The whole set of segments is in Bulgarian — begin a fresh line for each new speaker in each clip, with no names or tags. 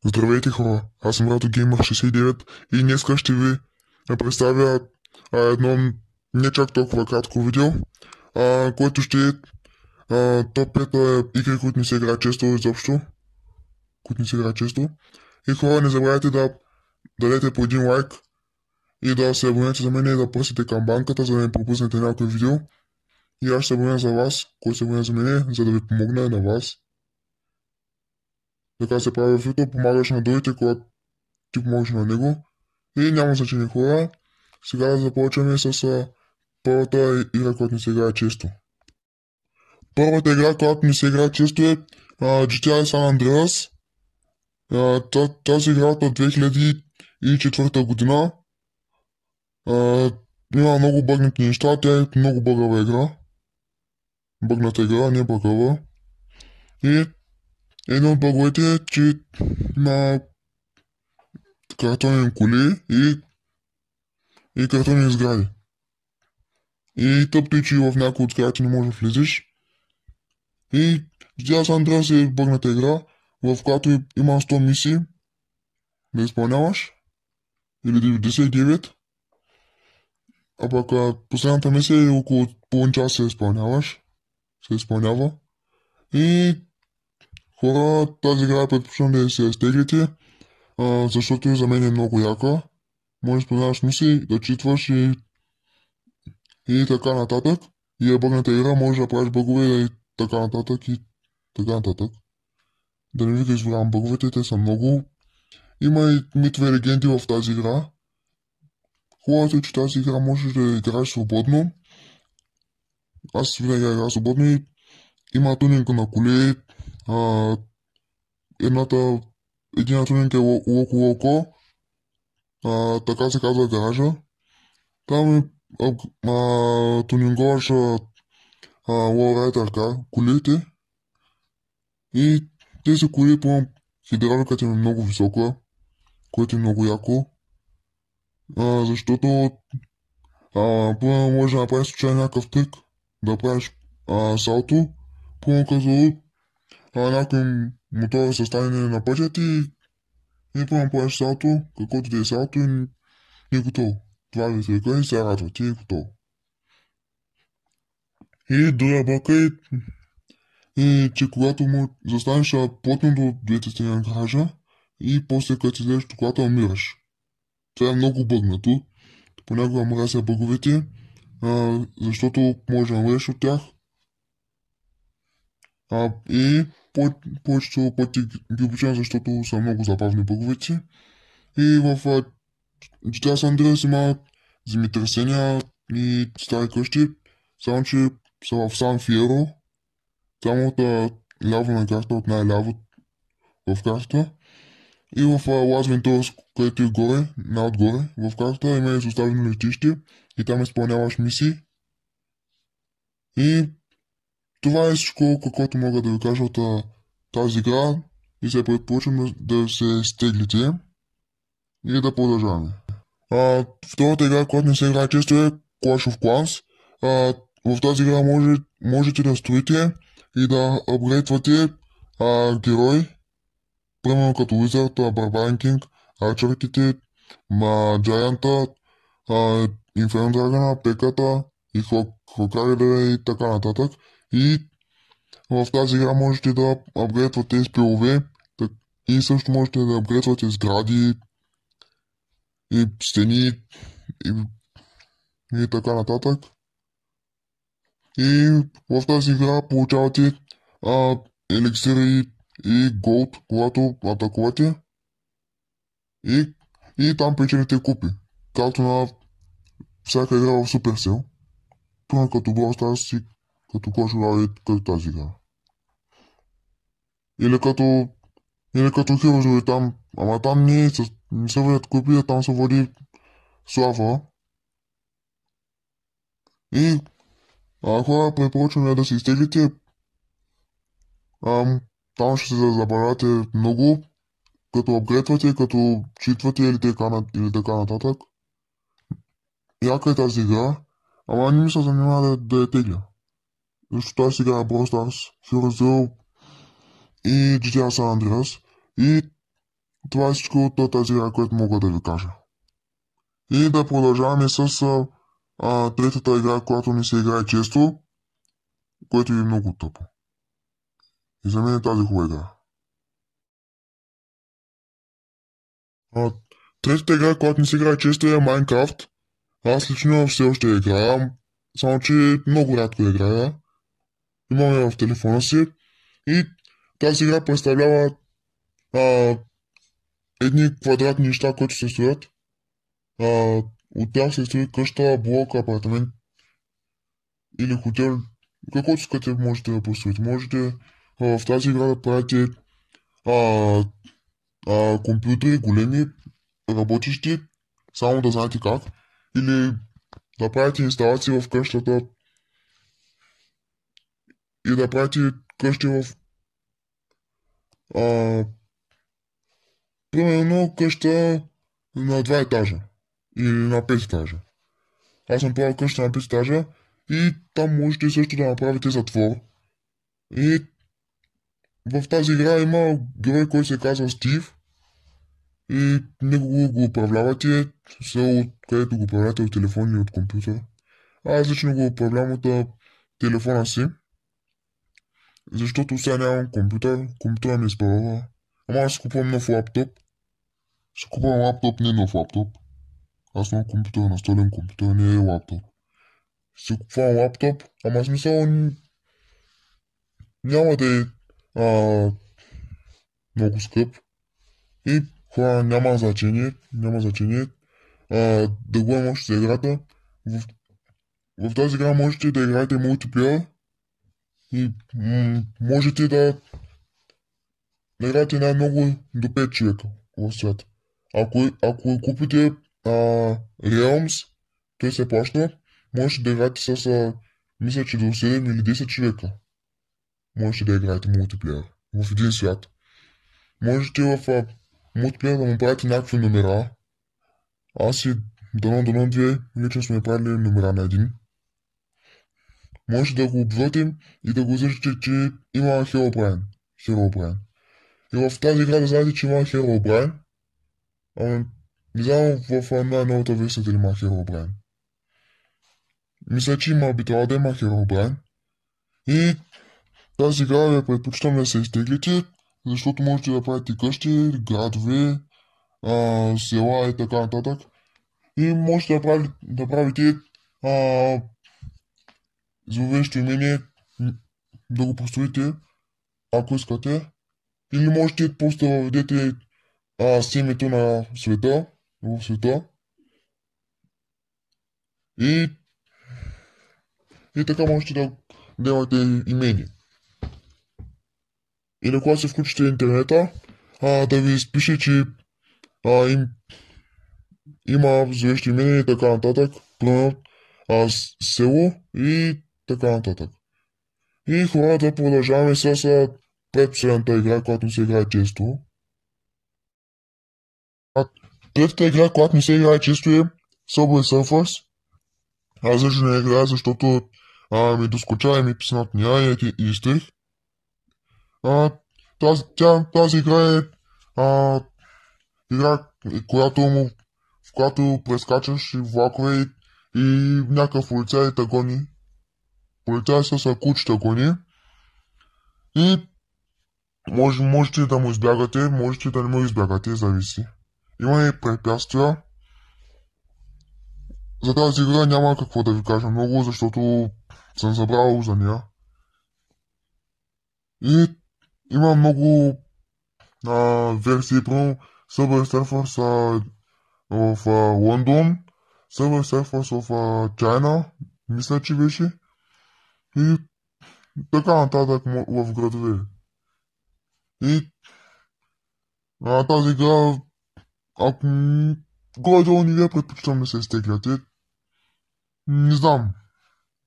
Здравейте хора, аз съм Радо Геймър 69 и днеска ще ви представя едно не чак толкова кратко видео, което ще е топ 5 игри, които не се играят често изобщо. И хора, не забравяйте да дадете по един лайк и да се абонирате за мен и да пръсите камбанката, за да не пропуснете някое видео. И аз ще се абонирам за вас, който се абонира за мен, за да ви помогна на вас. Така се прави в YouTube, помагаш на другите, когато ти помогнеш на него. И няма значение хора. Сега да започваме с първата игра, която не се играе често. Първата игра, която не се играе често е GTA San Andreas. Тази игра от 2004 година. Има много бъгнати неща, тя е много бъгава игра. Бъгната игра, не бъгава. И един от бъговете е, че има картонни коли и картонни сгради. И тъпто е, че в някои от сградите не можеш да влизаш. И GTA San Andreas е бъгната игра, в която има 100 мисии да изпълняваш. Или 99. А пък последната мисия е около половин час се изпълнява. И хора, тази игра предпочитам да се изтеглите, защото за мен е много яка. Може да изпълняваш мисии, да читваш и така нататък. И е бъгната игра, може да правиш бъгове и така нататък и така нататък. Да не ви да изборявам бъговете, те са много. Има и митове легенди в тази игра. Хубавото е, че тази игра можеш да играеш свободно. Аз винаги играя свободно и има тунинг на коли. Един тунинг е Локо, така се казва гаража. Там тунинговаш лоурайдър колите и тези коли по хидравликата е много висока, което е много яко, защото може да направиш случайно някакъв трик, да правиш салто, като някой мотор се стане на пътя ти и правиш салто, каквото ти е салто и е готово. Това ви трика и се радва, ти е готово. И друга бака е, че когато му застанеш плътно до двете стени на гаража и после като си излезеш от колата умираш. Това е много бъгнато. Понякога мразя бъговете, защото може да умреш от тях. И повечето пъти ги обичам, защото са много забавни бъговете. И в GTA San Andreas има земетресения и стари къщи, само че са в Сан Фиеро, само от ляво на карта, от най-ляво в картата. И в Лас Вентурас, където е горе, най-отгоре в картата, има изоставено летище и там изпълняваш мисии. И това е всичко, каквото мога да ви кажа от тази игра и се предполучвам да се стеглите и да продължаваме. Втората игра, която не се играе често е Clash of Clans. В тази игра можете да строите и да апгрейдвате герои, примерно като Wizard, Barbarian King, арчерките, Giant, Inferno Dragon, пеката и Хокрайдера и така нататък. И в тази игра можете да апгрейдвате спилове и също можете да апгрейдвате сгради и стени и така нататък. И в тази игра получавате еликсири и голд, когато атакувате. И там печелите купи. Както на всяка игра в Supercell. Това като Brawl Stars и като Clash Royale и като тази игра. Или като Heroes дори там. Ама там не се водят купи, а там се води слава. И хора, препоръчвам да се изтеглите. Там ще се забавяте много като апгрейдвате, като читвате или така нататък. Яка е тази игра, ама не ми се занимава да я тегля. Защото аз играя Brawl Stars, Hero Zero и GTA San Andreas. И това е всичко от тази игра, което мога да ви кажа. И да продължаваме с третата игра, която не се играе често, което е много тъпо. И за мен е тази хубава игра. Третата игра, която не се играе често е Minecraft. Аз лично все още я играя, само че много рядко я играя. Имам я в телефона си и тази игра представлява едни квадратни неща, които се строят. От тях се строи къща, блок, апартамент или хотел. Каквото искате можете да построите. Можете в тази игра да правите а, компютри големи, работещи, само да знаете как. Или да правите инсталации в къщата и да правите къщи в а, примерно къща на 2 етажа или на 5 етажа. Аз съм правил къща на 5 етажа и там можете също да направите затвор. И в тази игра има герой, който се казва Стив и него го управлявате, където го управлявате от телефон или от компютър. Аз лично го управлявам от телефона си, защото сега нямам компютър, компютъра ми изпълва. Ама аз си купувам нов лаптоп. Ще купувам лаптоп, не нов лаптоп. Аз имам компютър, настолен компютър, не е лаптоп. Ще купувам лаптоп, ама смисъл няма да е много скъп. И хора, няма значение да го имам още за играта. В тази игра можете да играете мултиплеер и можете да играете най-много до 5 човека в света. Ако купите Realms, той се плаща, можете да играете с, мисля, че до 7 или 10 човека. Можете да играете мултиплеер в един свят. Можете в мултиплеер да му правите някакви номера. Аз и дано две лично сме правили номера на един. Може да го обвъртим и да го излъжете, че има Herobrine. И в тази игра да знаете, че има Herobrine. Не знам в най-новата версия дали има Herobrine. Мисля, че има, би трябвало да има Herobrine. И тази игра я предпочитам да се изтеглите, защото можете да правите къщи, градове, села и така нататък. И можете да правите зловещо имение, да го построите, ако искате. Или можете просто да въведете семето на света, в света. И така можете да имате имение. Или когато се включите интернета, да ви изпише, че има зловещи имения и така нататък. Примерно село и така нататък. И хората продължаваме с предпоследната игра, която не се играе често. Третата игра, която не се играе често е Subway Surfers. Аз също не играя, защото ми доскоча и ми писна от нея и изтрих. Тази игра е игра, в която прескачаш влакове и някакъв полицай те гони. Полицай с кучета гони. И можете да му избягате, можете да не му избягате, зависи. Има и препятствия. За тази игра няма какво да ви кажа много, защото съм забрал за нея. И има много версии, про Subway Surfers в Лондон, Subway Surfers в Чайна, мисля, че беше. И така нататък в градове. И тази игра, ако горе-долу не ви предпочитам да се изтегляте, не знам,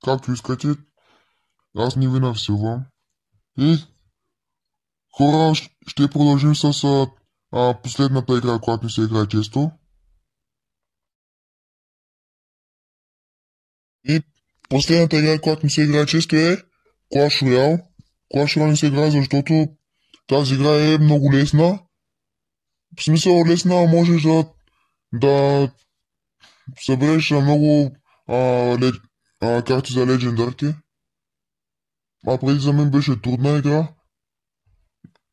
както искате, аз не ви насилвам. И хора, ще продължим с последната игра, която ми се играе често. И последната игра, която ми се играе често е Clash Royale. Clash Royale не се играе, защото тази игра е много лесна. В смисъл лесна, можеш да събереш много а, ле- карти за легендарки. А преди за мен беше трудна игра.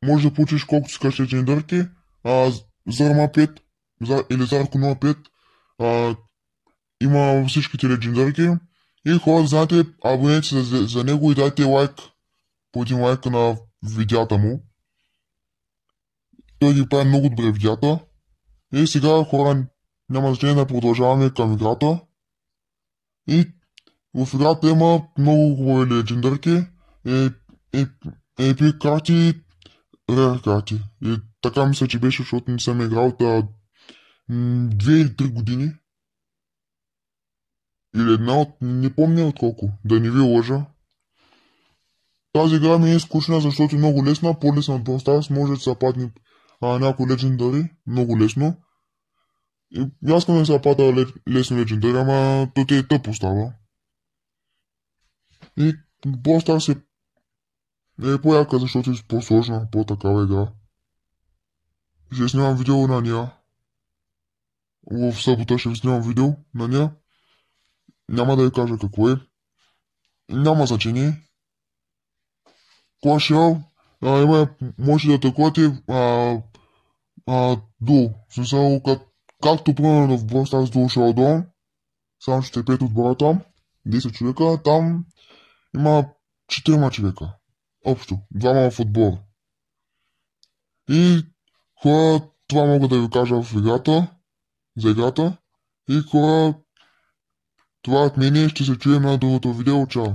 Може да получиш колкото си кажеш легендарки. Зарма 5 или Зарко 05 а, има всичките легендарки. И хората, знаете, абонете се за него и дайте лайк по един лайк на видеята му. Той ги прави много добре видеята. И сега хора няма значение да продължаваме към играта. И в играта има много хубави легендарки, е, е, епик карти, рер карти. И така мисля, че беше, защото не съм играл от 2 или 3 години. Или една от... Не помня от колко, да не ви лъжа. Тази игра ми е скучна, защото е много лесна, по-лесна от Brawl Stars, може да се падне някой легендари, много лесно. И аз искам да се пада лесно легендари, ама то те е тъпо става. И Brawl Stars е по-яка, защото е по-сложна, по-такава игра. Ще снимам видео на нея. В събота ще ви снимам видео на нея. Няма да ви кажа какво е. Няма значение. Clash Royale може да атакувате дуо. В смисъл, както примерно в Brawl Stars Duo Showdown, само ще 5 отбора там, 10 човека, там има 4 човека. Общо, 2 в отбор. И хора, това мога да ви кажа в играта, за играта. И хора, това от мен ще се чуем на другото видео. Чао!